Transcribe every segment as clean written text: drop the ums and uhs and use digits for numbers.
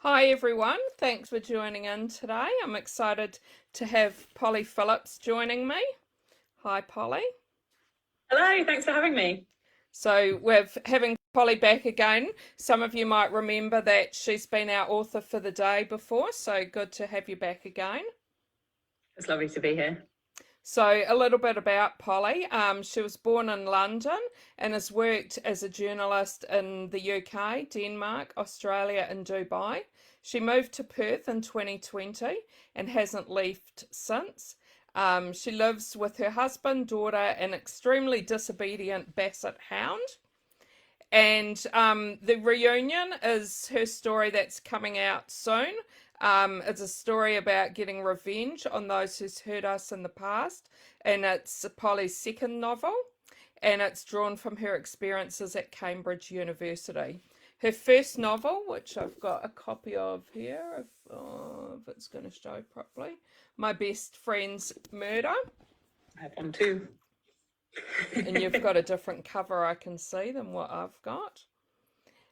Hi everyone, thanks for joining in today. I'm excited to have Polly Phillips joining me. Hi Polly. Hello, thanks for having me. So we're having Polly back again. Some of you might remember that she's been our author for the day before, so good to have you back again. It's lovely to be here. So a little bit about Polly. She was born in London and has worked as a journalist in the UK, Denmark, Australia, and Dubai. She moved to Perth in 2020 and hasn't left since. She lives with her husband, daughter, and extremely disobedient Basset hound. And the reunion is her story that's coming out soon. It's a story about getting revenge on those who's hurt us in the past, and it's Polly's second novel, and it's drawn from her experiences at Cambridge University. Her first novel, which I've got a copy of here, if it's going to show properly, My Best Friend's Murder. I have one too. And you've got a different cover I can see than what I've got.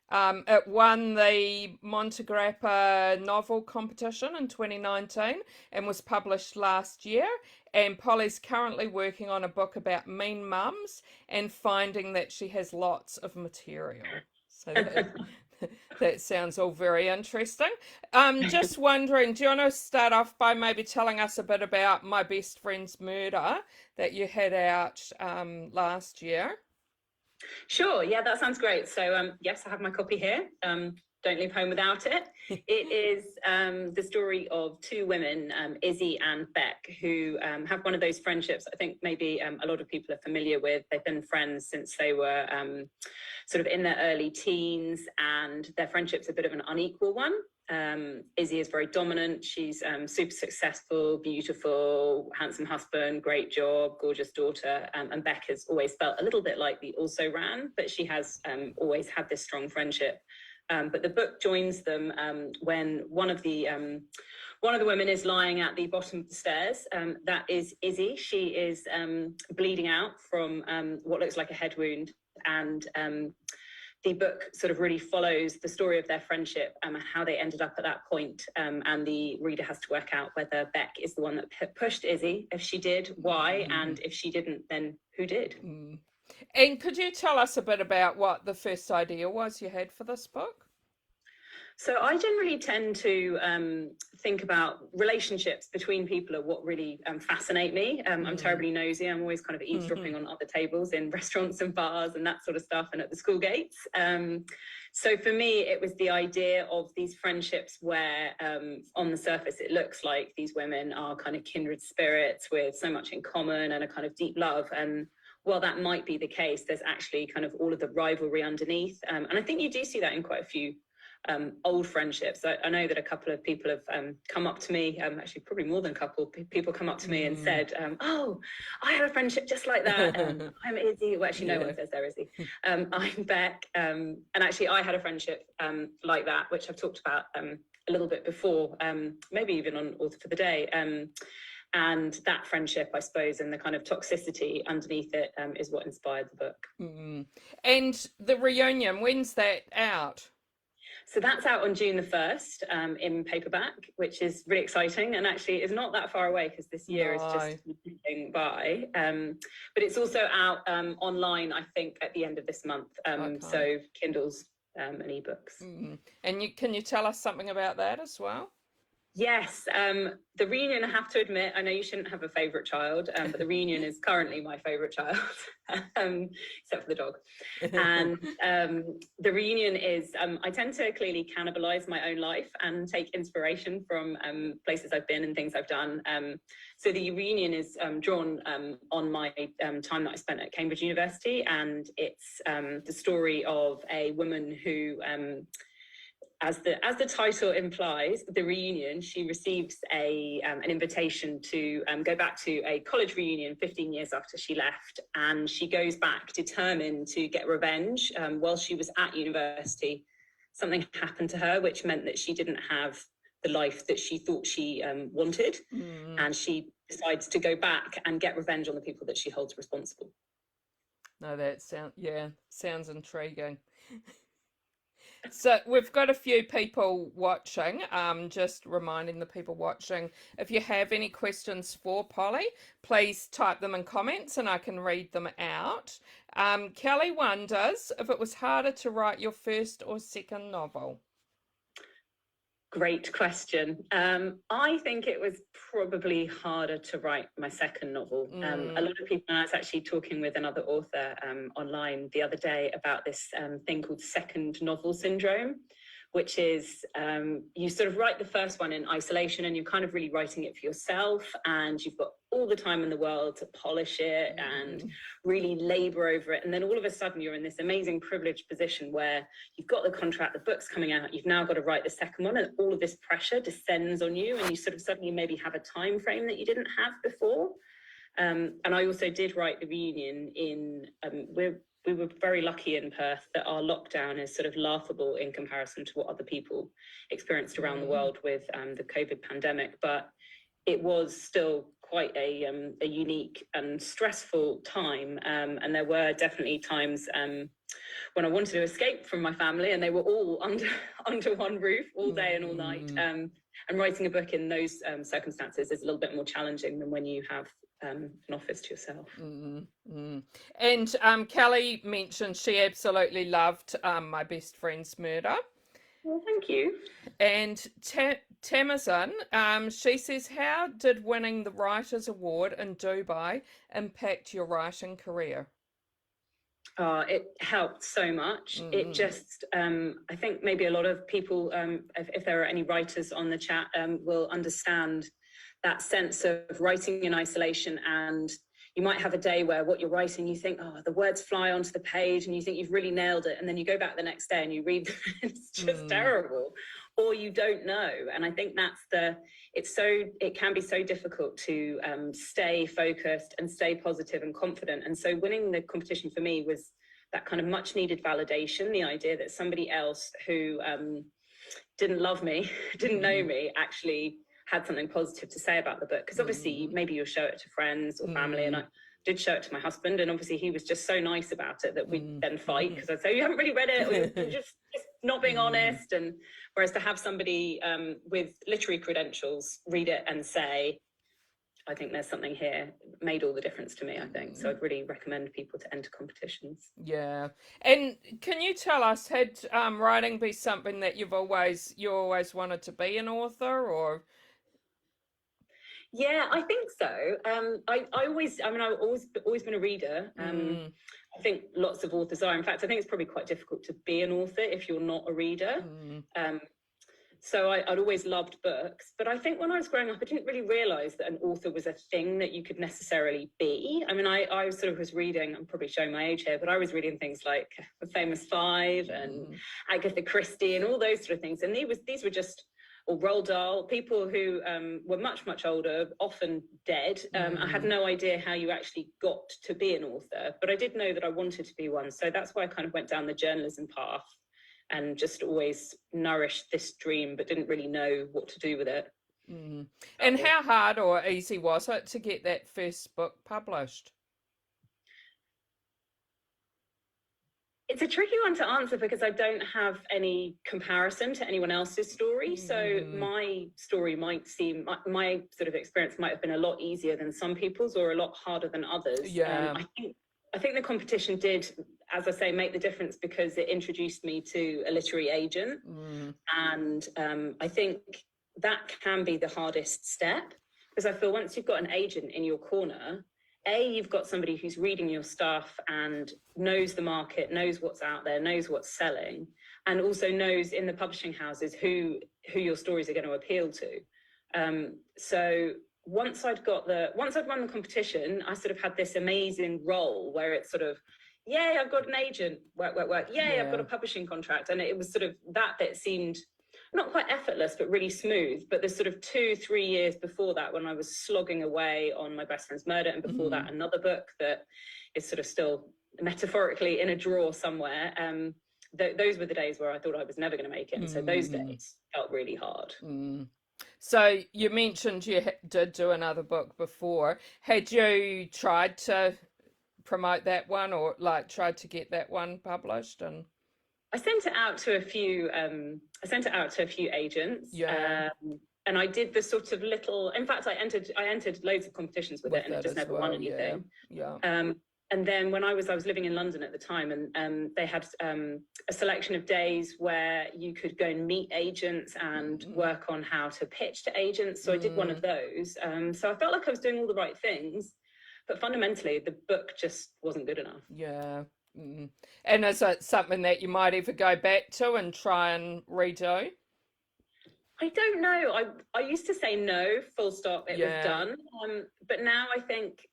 It won the Montegrappa novel competition in 2019 and was published last year. And Polly's currently working on a book about mean mums and finding that she has lots of material. So that sounds all very interesting. Just wondering, do you want to start off by maybe telling us a bit about My Best Friend's Murder that you had out last year? Sure, yeah, that sounds great. So, yes, I have my copy here. Don't leave home without it. It is the story of two women, Izzy and Beck, who have one of those friendships I think maybe a lot of people are familiar with. They've been friends since they were sort of in their early teens, and their friendship's a bit of an unequal one. Izzy is very dominant. She's super successful, beautiful, handsome husband, great job, gorgeous daughter. And Beck has always felt a little bit like the also ran, but she has always had this strong friendship. But the book joins them when one of the women is lying at the bottom of the stairs. That is Izzy. She is bleeding out from what looks like a head wound, and the book sort of really follows the story of their friendship and how they ended up at that point. And the reader has to work out whether Beck is the one that pushed Izzy. If she did, why? And if she didn't, then who did? And could you tell us a bit about what the first idea was you had for this book? So I generally tend to think about relationships between people are what really fascinate me. I'm terribly nosy. I'm always kind of eavesdropping on other tables in restaurants and bars and that sort of stuff, and at the school gates. So for me, it was the idea of these friendships where on the surface, it looks like these women are kind of kindred spirits with so much in common and a kind of deep love. And while that might be the case, there's actually kind of all of the rivalry underneath. And I think you do see that in quite a few old friendships. I know that a couple of people have come up to me, actually probably more than a couple people come up to me and said, oh, I had a friendship just like that. I'm Izzy. Well, actually, no one says they're Izzy. I'm Beck. And actually, I had a friendship like that, which I've talked about a little bit before, maybe even on Author for the Day. And that friendship, I suppose, and the kind of toxicity underneath it is what inspired the book. And the reunion, when's that out? So that's out on June the 1st in paperback, which is really exciting, and actually is not that far away because this year is just moving by. But it's also out online, I think, at the end of this month. So Kindles and ebooks. And can you tell us something about that as well? Yes, the reunion, I have to admit, I know you shouldn't have a favourite child, but the reunion is currently my favourite child, except for the dog. And the reunion is, I tend to clearly cannibalise my own life and take inspiration from places I've been and things I've done. So the reunion is drawn on my time that I spent at Cambridge University, and it's the story of a woman who as the title implies, the reunion, she receives an invitation to go back to a college reunion 15 years after she left. And she goes back determined to get revenge. While she was at university, something happened to her, which meant that she didn't have the life that she thought she wanted. And she decides to go back and get revenge on the people that she holds responsible. No, that sounds intriguing. So we've got a few people watching. Just reminding the people watching, if you have any questions for Polly, please type them in comments and I can read them out. Kelly wonders if it was harder to write your first or second novel. Great question. I think it was probably harder to write my second novel. A lot of people, and I was actually talking with another author online the other day about this thing called second novel syndrome, which is you sort of write the first one in isolation and you're kind of really writing it for yourself, and you've got all the time in the world to polish it and really labor over it. And then all of a sudden you're in this amazing privileged position where you've got the contract, the book's coming out, you've now got to write the second one, and all of this pressure descends on you, and you sort of suddenly maybe have a time frame that you didn't have before. And I also did write the reunion in, we were very lucky in Perth that our lockdown is sort of laughable in comparison to what other people experienced around the world with the COVID pandemic. But it was still quite a unique and stressful time. And there were definitely times when I wanted to escape from my family, and they were all under one roof all day and all night. And writing a book in those circumstances is a little bit more challenging than when you have an office to yourself. And Kelly mentioned she absolutely loved My Best Friend's Murder. Well, thank you. And Tamazin, she says, how did winning the Writers' Award in Dubai impact your writing career? It helped so much. It just, I think maybe a lot of people, if there are any writers on the chat, will understand that sense of writing in isolation. And you might have a day where what you're writing, you think, oh, the words fly onto the page and you think you've really nailed it. And then you go back the next day and you read them, it's just terrible, or you don't know. And I think that's it can be so difficult to stay focused and stay positive and confident. And so winning the competition for me was that kind of much needed validation, the idea that somebody else who didn't love me, didn't know me, actually had something positive to say about the book. Because obviously maybe you'll show it to friends or family, and I did show it to my husband, and obviously he was just so nice about it that we'd then fight because I'd say, you haven't really read it, or you're just not being honest. And whereas to have somebody with literary credentials read it and say, I think there's something here, made all the difference to me, I think. So I'd really recommend people to enter competitions. Yeah. And can you tell us, had writing be something that you always wanted to be an author, or? Yeah, I think so. I've always been a reader. I think lots of authors are. In fact, I think it's probably quite difficult to be an author if you're not a reader. So I'd always loved books. But I think when I was growing up, I didn't really realise that an author was a thing that you could necessarily be. I mean, I sort of was reading, I'm probably showing my age here, but I was reading things like The Famous Five and Agatha Christie and all those sort of things. And these were just, or Roald Dahl, people who were much, much older, often dead. I had no idea how you actually got to be an author, but I did know that I wanted to be one. So that's why I kind of went down the journalism path and just always nourished this dream, but didn't really know what to do with it. And how hard or easy was it to get that first book published? It's a tricky one to answer because I don't have any comparison to anyone else's story. So my story might seem, my sort of experience might have been a lot easier than some people's, or a lot harder than others. Yeah. I think the competition did, as I say, make the difference because it introduced me to a literary agent. And I think that can be the hardest step, because I feel once you've got an agent in your corner, you've got somebody who's reading your stuff and knows the market, knows what's out there, knows what's selling, and also knows in the publishing houses who your stories are going to appeal to. So once I'd won the competition, I sort of had this amazing role where it's sort of, yay, I've got an agent, work. Yay, I've got a publishing contract. And it was sort of, that bit seemed not quite effortless, but really smooth. But the sort of 2-3 years before that, when I was slogging away on My Best Friend's Murder, and before that, another book that is sort of still metaphorically in a drawer somewhere, those were the days where I thought I was never going to make it. And so those days felt really hard. So you mentioned you did do another book before. Had you tried to promote that one, or like tried to get that one published? And I sent it out to a few. I sent it out to a few agents. Yeah. And I did the sort of little. In fact, I entered loads of competitions with it, and it just never won anything. Yeah. And then when I was living in London at the time, and they had a selection of days where you could go and meet agents and work on how to pitch to agents. So I did one of those. So I felt like I was doing all the right things, but fundamentally the book just wasn't good enough. Yeah. And is it something that you might ever go back to and try and redo? I don't know. I used to say no, full stop, it was done. But now I think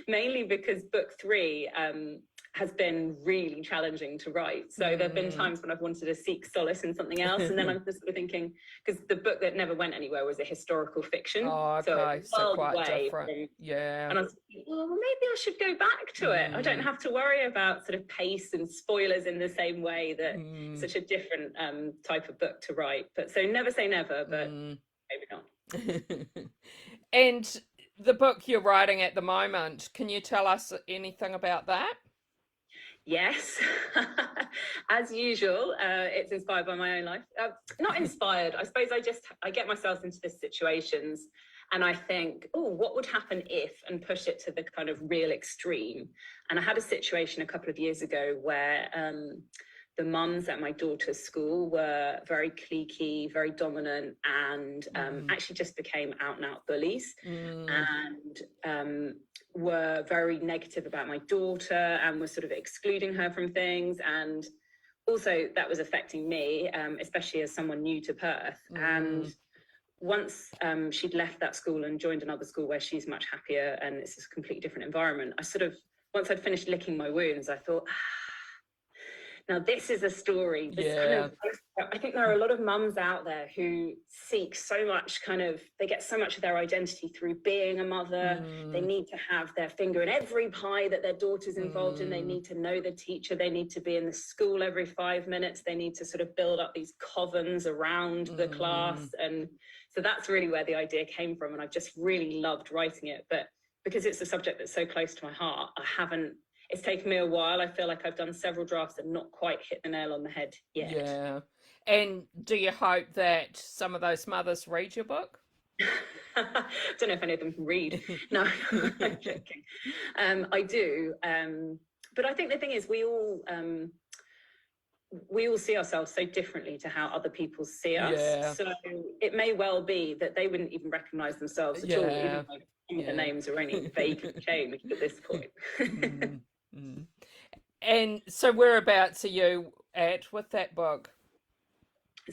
mainly because book 3 has been really challenging to write. So there have been times when I've wanted to seek solace in something else. And then I'm just sort of thinking, because the book that never went anywhere was a historical fiction. Oh, okay. So quite different. And I was thinking, well, maybe I should go back to it. I don't have to worry about sort of pace and spoilers in the same way that such a different type of book to write. But so never say never, but maybe not. And the book you're writing at the moment, can you tell us anything about that? Yes, as usual, it's inspired by my own life. Not inspired, I suppose. I get myself into these situations and I think, oh, what would happen if, and push it to the kind of real extreme. And I had a situation a couple of years ago where the mums at my daughter's school were very cliquey, very dominant, and actually just became out and out bullies. And were very negative about my daughter and were sort of excluding her from things. And also that was affecting me, especially as someone new to Perth. And once she'd left that school and joined another school where she's much happier and it's a completely different environment, I sort of, once I'd finished licking my wounds, I thought, now this is a story. I think there are a lot of mums out there who seek so much they get so much of their identity through being a mother. They need to have their finger in every pie that their daughter's involved in. They need to know the teacher. They need to be in the school every 5 minutes. They need to sort of build up these covens around the class. And so that's really where the idea came from. And I've just really loved writing it. But because it's a subject that's so close to my heart, it's taken me a while. I feel like I've done several drafts and not quite hit the nail on the head yet. Yeah. And do you hope that some of those mothers read your book? I don't know if any of them can read. No, I'm joking. I do. But I think the thing is, we all see ourselves so differently to how other people see us. Yeah. So it may well be that they wouldn't even recognise themselves at all, even though some of the names are only vaguely changed at this point. And so whereabouts are you at with that book?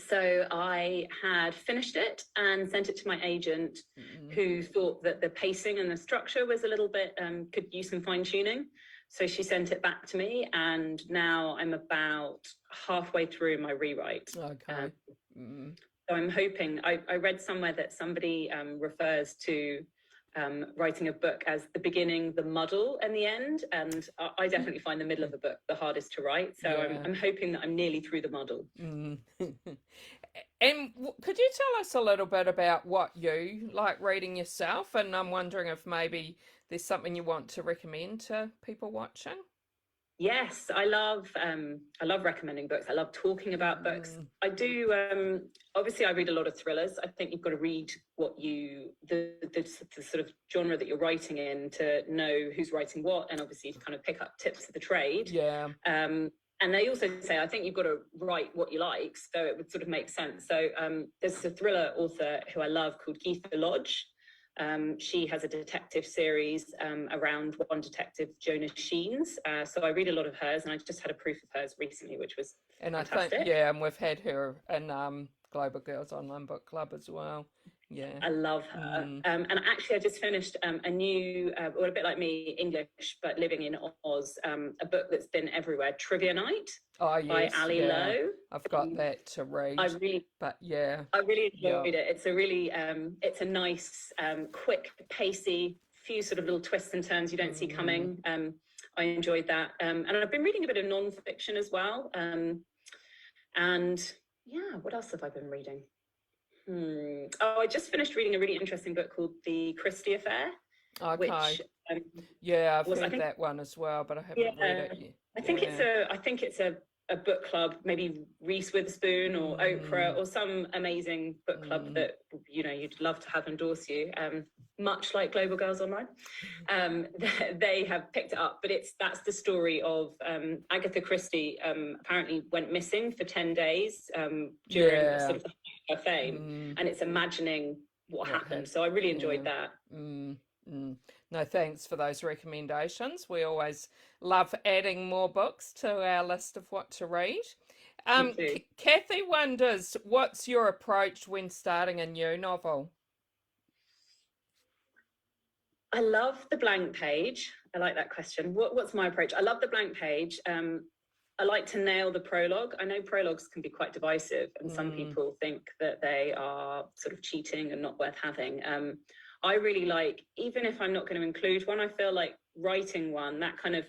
So I had finished it and sent it to my agent, who thought that the pacing and the structure was a little bit, could use some fine tuning. So she sent it back to me, and now I'm about halfway through my rewrite. Okay. So I'm hoping, I read somewhere that somebody refers to writing a book as the beginning, the muddle, and the end. And I definitely find the middle of a book the hardest to write. So I'm hoping that I'm nearly through the muddle. And could you tell us a little bit about what you like reading yourself? And I'm wondering if maybe there's something you want to recommend to people watching. Yes, I love recommending books. I love talking about books. I do. Obviously, I read a lot of thrillers. I think you've got to read what the sort of genre that you're writing in to know who's writing what, and obviously to kind of pick up tips of the trade. Yeah. And they also say, I think you've got to write what you like, so it would sort of make sense. So there's a thriller author who I love called Geetha Lodge. She has a detective series around one detective, Jonas Sheens. So I read a lot of hers, and I just had a proof of hers recently, which was fantastic. I think, and we've had her in Global Girls Online Book Club as well. Yeah, I love her. And actually, I just finished a new, or a bit like me, English, but living in Oz, a book that's been everywhere, Trivia Night by Ali Lowe. I've got that to read. I really enjoyed it. It's a really, it's a nice, quick, pacey, few sort of little twists and turns you don't see coming. I enjoyed that. And I've been reading a bit of non-fiction as well. And yeah, what else have I been reading? I just finished reading a really interesting book called The Christie Affair. Okay. Which, I've heard that one as well, but I haven't read it yet. I think it's a a book club, maybe Reese Witherspoon or Oprah or some amazing book club that, you know, you'd love to have endorse you, much like Global Girls Online. They have picked it up, but that's the story of Agatha Christie apparently went missing for 10 days during sort of her fame, and it's imagining what happened. So I really enjoyed that. No, thanks for those recommendations. We always love adding more books to our list of what to read. Kathy wonders, what's your approach when starting a new novel? I love the blank page. I like that question. What's my approach? I love the blank page. I like to nail the prologue. I know prologues can be quite divisive, and some people think that they are sort of cheating and not worth having. I really like, even if I'm not going to include one, I feel like writing one, that kind of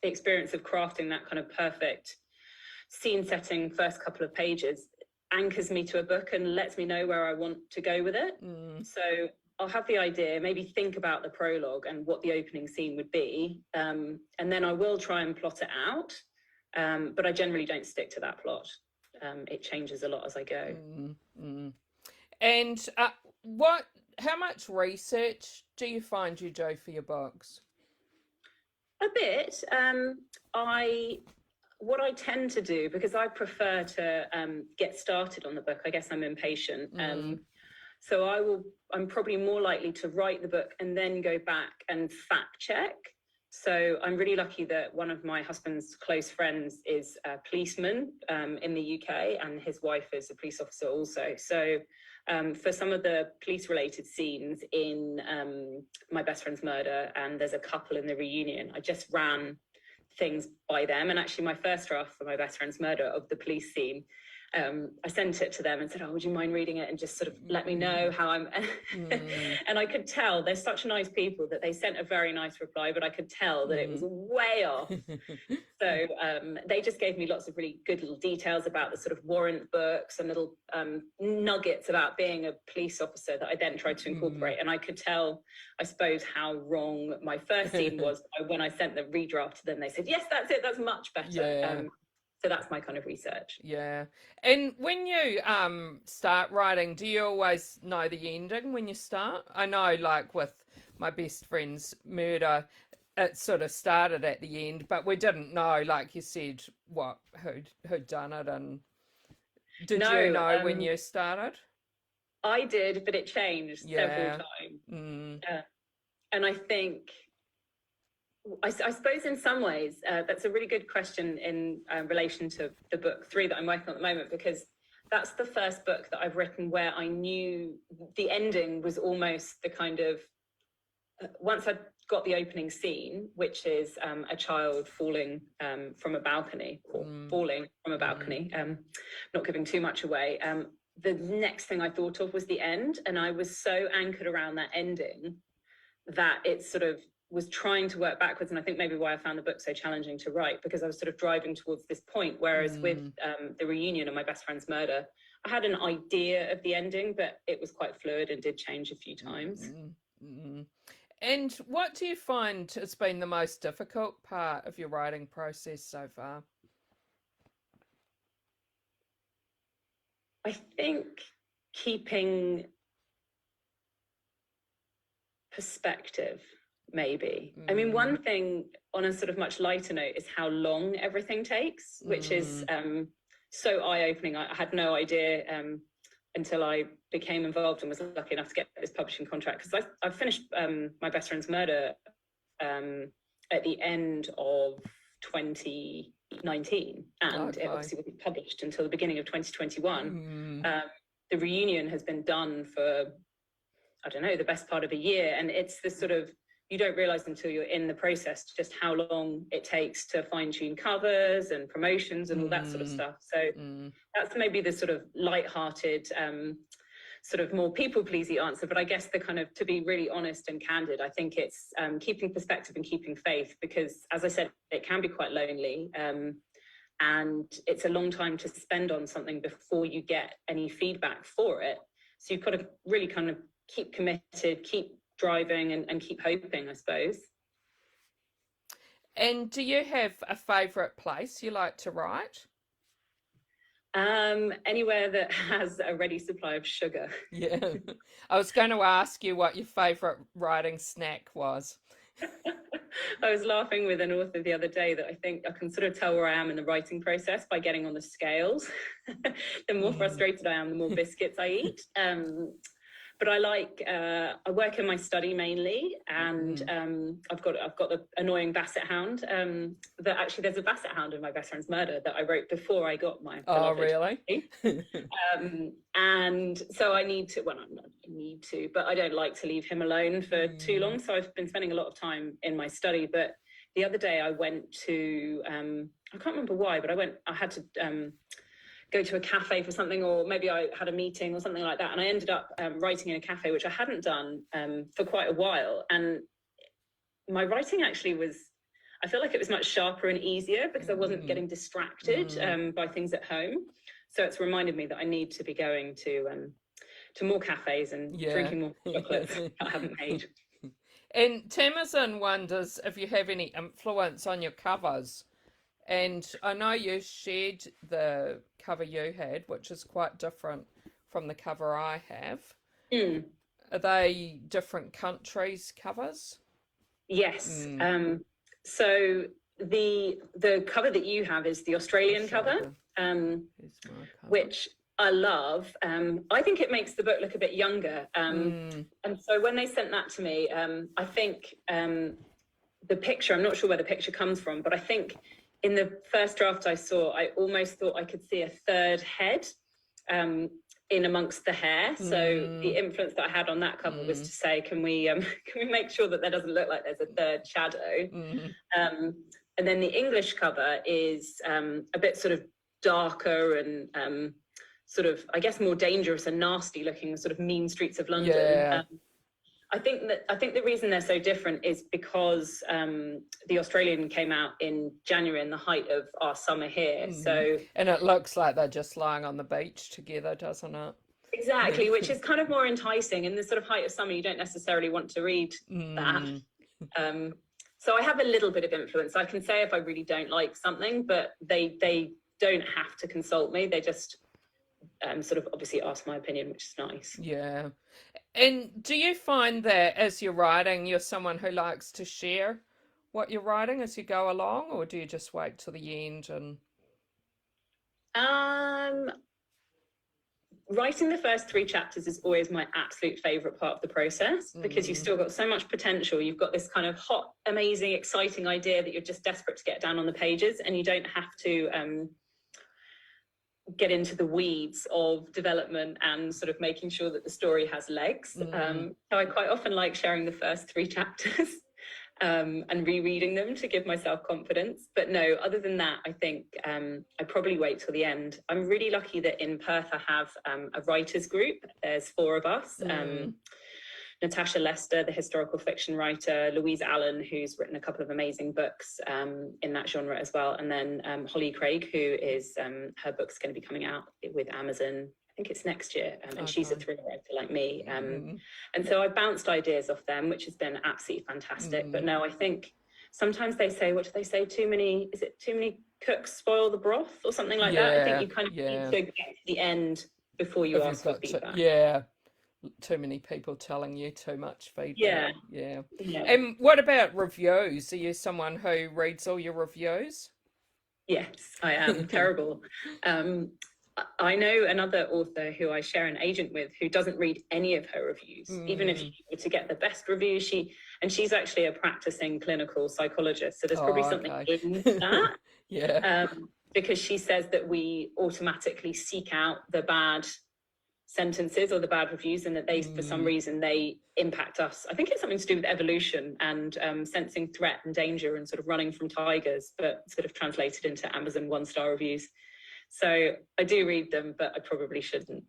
experience of crafting that kind of perfect scene setting first couple of pages anchors me to a book and lets me know where I want to go with it. So I'll have the idea, maybe think about the prologue and what the opening scene would be, and then I will try and plot it out, but I generally don't stick to that plot. It changes a lot as I go. And how much research do you find you do for your books? A bit. What I tend to do, because I prefer to get started on the book, I guess I'm impatient. So I'm probably more likely to write the book and then go back and fact check. So I'm really lucky that one of my husband's close friends is a policeman in the UK, and his wife is a police officer also. So for some of the police-related scenes in My Best Friend's Murder, and there's a couple in the reunion, I just ran things by them. And actually my first draft for My Best Friend's Murder of the police scene, I sent it to them and said, oh, would you mind reading it and just sort of let me know how I'm and I could tell they're such nice people that they sent a very nice reply, but I could tell that it was way off. So they just gave me lots of really good little details about the sort of warrant books and little nuggets about being a police officer that I then tried to incorporate. And I could tell, I suppose, how wrong my first scene was when I sent the redraft to them. They said, yes, that's it, that's much better. So that's my kind of research. Yeah. And when you start writing, do you always know the ending when you start? I know, like with My Best Friend's Murder, it sort of started at the end, but we didn't know, like you said, who'd done it. And did you know when you started? I did, but it changed several times. And I think, I suppose in some ways, that's a really good question in relation to the book 3 that I'm working on at the moment, because that's the first book that I've written where I knew the ending was almost the kind of, once I got the opening scene, which is a child falling from a balcony, or falling from a balcony, not giving too much away, the next thing I thought of was the end. And I was so anchored around that ending that it sort of was trying to work backwards. And I think maybe why I found the book so challenging to write, because I was sort of driving towards this point. Whereas with the reunion and My Best Friend's Murder, I had an idea of the ending, but it was quite fluid and did change a few times. And what do you find has been the most difficult part of your writing process so far? I think keeping perspective, maybe. I mean, one thing on a sort of much lighter note is how long everything takes, which is so eye-opening. I had no idea until I became involved and was lucky enough to get this publishing contract, because I finished My Best Friend's Murder at the end of 2019, and it obviously wasn't published until the beginning of 2021. The reunion has been done for, I don't know, the best part of a year, and it's this sort of, you don't realize until you're in the process just how long it takes to fine-tune covers and promotions and all that sort of stuff. So that's maybe the sort of light-hearted, sort of more people-pleasing answer. But I guess the kind of, to be really honest and candid, I think it's keeping perspective and keeping faith, because, as I said, it can be quite lonely. And it's a long time to spend on something before you get any feedback for it. So you've got to really kind of keep committed, keep driving, and keep hoping, I suppose. And do you have a favourite place you like to write? Anywhere that has a ready supply of sugar. Yeah. I was going to ask you what your favourite writing snack was. I was laughing with an author the other day that I think I can sort of tell where I am in the writing process by getting on the scales. The more frustrated I am, the more biscuits I eat. But I work in my study mainly, and I've got the annoying basset hound. That actually there's a basset hound in My Best Friend's Murder that I wrote before I got my beloved. Really? And so I need to, well, I need to, but I don't like to leave him alone for too long. So I've been spending a lot of time in my study. But the other day I went to, I can't remember why, but I had to go to a cafe for something, or maybe I had a meeting or something like that. And I ended up writing in a cafe, which I hadn't done for quite a while. And my writing actually I feel like it was much sharper and easier because I wasn't getting distracted by things at home. So it's reminded me that I need to be going to more cafes and drinking more chocolates that I haven't made. And Tamazin wonders if you have any influence on your covers. And I know you shared the cover you had, which is quite different from the cover I have. Are they different countries' covers? Yes. So the cover that you have is the Australian cover, which I love. I think it makes the book look a bit younger. And so when they sent that to me, I think the picture, I'm not sure where the picture comes from, but I think in the first draft I saw, I almost thought I could see a third head in amongst the hair. So the influence that I had on that cover was to say, can we make sure that there doesn't look like there's a third shadow? And then the English cover is a bit sort of darker and sort of, I guess, more dangerous and nasty looking, sort of mean streets of London. Yeah. I think the reason they're so different is because the Australian came out in January in the height of our summer here. So and it looks like they're just lying on the beach together, doesn't it? Exactly, which is kind of more enticing. In the sort of height of summer, you don't necessarily want to read that. So I have a little bit of influence. I can say if I really don't like something, but they don't have to consult me. They just sort of obviously ask my opinion, which is nice. Yeah. And do you find that as you're writing, you're someone who likes to share what you're writing as you go along, or do you just wait till the end? And writing the first 3 chapters is always my absolute favorite part of the process, because you've still got so much potential. You've got this kind of hot, amazing, exciting idea that you're just desperate to get down on the pages, and you don't have to get into the weeds of development and sort of making sure that the story has legs. So I quite often like sharing the first 3 chapters and rereading them to give myself confidence. But no, other than that, I think I probably wait till the end. I'm really lucky that in Perth I have a writers group. There's 4 of us. Natasha Lester, the historical fiction writer, Louise Allen, who's written a couple of amazing books in that genre as well, and then Holly Craig, who is her book's going to be coming out with Amazon. I think it's next year, and she's a thriller writer like me. And so I bounced ideas off them, which has been absolutely fantastic. But no, I think sometimes they say, what do they say? Too many cooks spoil the broth or something like that. I think you kind of need to get to the end before you ask for feedback. Too many people telling you too much feedback. Yeah. And what about reviews? Are you someone who reads all your reviews? Yes, I am. Terrible. I know another author who I share an agent with who doesn't read any of her reviews, even if she were to get the best review. She's actually a practicing clinical psychologist, so there's probably something in that. Because she says that we automatically seek out the bad sentences or the bad reviews, and that they for some reason they impact us. I think it's something to do with evolution and sensing threat and danger and sort of running from tigers, but sort of translated into Amazon 1-star reviews. So I do read them, but I probably shouldn't.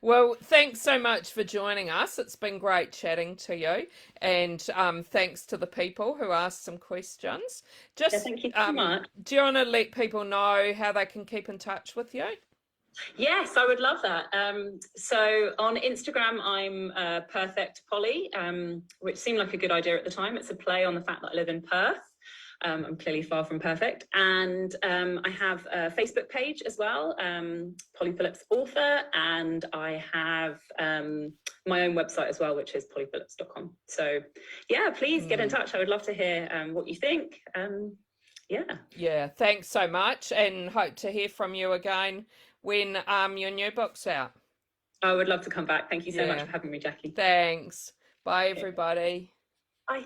Well, thanks so much for joining us. It's been great chatting to you, and thanks to the people who asked some questions. Thank you so much. Do you want to let people know how they can keep in touch with you? Yes, I would love that. So on Instagram, I'm Perfect Polly, which seemed like a good idea at the time. It's a play on the fact that I live in Perth. I'm clearly far from perfect. And I have a Facebook page as well, Polly Phillips Author, and I have my own website as well, which is pollyphillips.com. So yeah, please get in touch. I would love to hear what you think. Yeah, thanks so much, and hope to hear from you again when your new book's out. I would love to come back. Thank you so much for having me, Jackie. Thanks. Bye, everybody. Bye.